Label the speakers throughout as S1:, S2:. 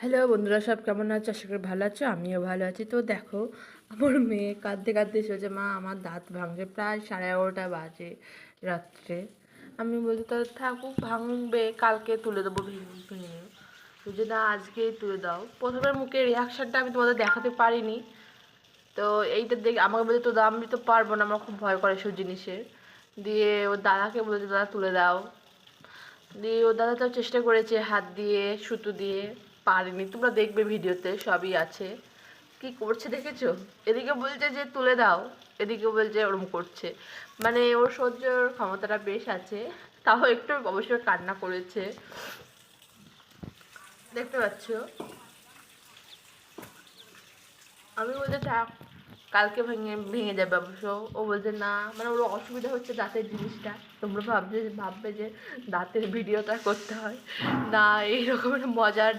S1: Hello বন্ধুরা, সব কেমন আছো? আশা করি ভালো আছো, আমিও ভালো আছি। তো দেখো, আমার মেয়ে কাঁদতে কাঁদতে এসেছে, মা আমার দাঁত ভাঙছে। প্রায় 11:30 বাজে রাত্রে। আমি বলছি তাহলে থাকুক, ভাঙবে, কালকে তুলে দেবো ভেঙে ভেঙে। বুঝে না, আজকেই তুলে দাও। প্রথমে মুখের রিয়াকশানটা আমি তোমাদের দেখাতে পারিনি। তো এইটা দেখে আমাকে বলছে তো দাও, আমি তো পারবো না, আমার খুব ভয় করে এসব জিনিসের। দিয়ে ওর দাদাকে বলেছে দাদা তুলে দাও। দিয়ে ও দাদা তো চেষ্টা করেছে হাত দিয়ে সুতো দিয়ে, পারেনি। তোমরা দেখবে ভিডিওতে সবই আছে। কি করছে দেখেছো? এদিকে বলছে যে তুলে দাও, এদিকে বলছে ওরম করছে। মানে ওর সহ্যর ক্ষমতাটা বেশ আছে। তাও একটু অবশ্যই কান্না করেছে, দেখতে পাচ্ছ। আমি বলতে থাক, কালকে ভেঙে ভেঙে যাবে অবশ্য। ও বলছে না, মানে ওর অসুবিধা হচ্ছে দাঁতের জিনিসটা। তোমরা ভাববে যে দাঁতের ভিডিওটা করতে হয় না, এইরকম একটা মজার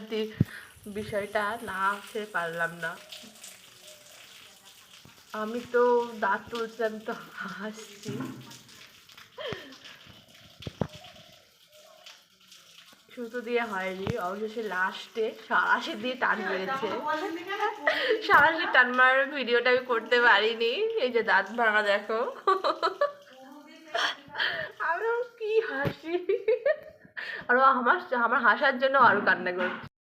S1: বিষয়টা না সে পারলাম না। আমি তো দাঁত তুলছি, আমি তো হাসছি। সুতো দিয়ে হয়নি, অবশেষে লাস্টে সাঁড়াশি দিয়ে টান মেরেছে। সাঁড়াশি টান মারার ভিডিওটা আমি করতে পারিনি। এই যে দাঁত ভাঙা দেখো। আরো কি হাসি! আরো আমার আমার হাসার জন্য আরো কান্না করছে।